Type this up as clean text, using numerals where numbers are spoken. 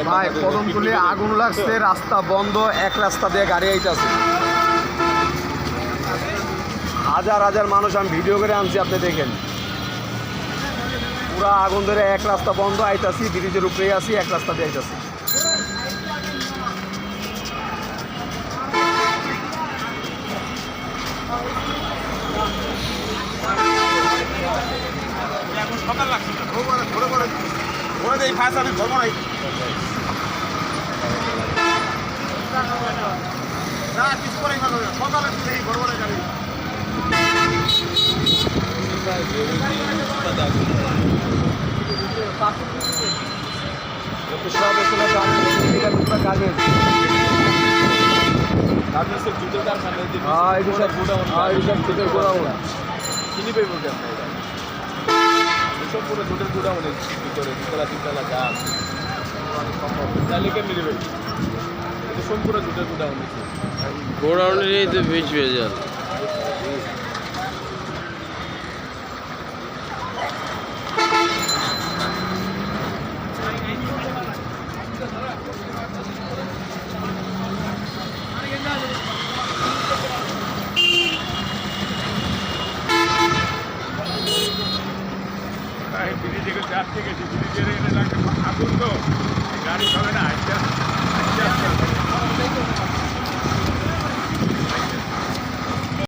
ভাই কদমতলী আগুন লাগছে, রাস্তা বন্ধ, এক রাস্তা দিয়ে গাড়ি আইতাছে। হাজার হাজার মানুষ, আমি ভিডিও করে আনছি, আপনি দেখেন। পুরা আগুন ধরে এক রাস্তা বন্ধ, আইতাছি ব্রিজের উপরে আছি, এক রাস্তা দিয়ে আইতাছি। সকাল লাগছে ফার্স্ট আমি ধরবো নাই না কিছু করে সকালে ধরবো না গাড়ি সম্পূর্ণ জুটের গোডাউনের ভিতরে দুতলা তিনতলা গাছ তাহলে কেমনি নেবে? এটা সম্পূর্ণ জুটের গোডাউন গোডাউনের এই তো বেশ ভেজাল। ব্রিজে যাচ্ছে গেছি ব্রিজের আগুন তো গাড়ি চলে না।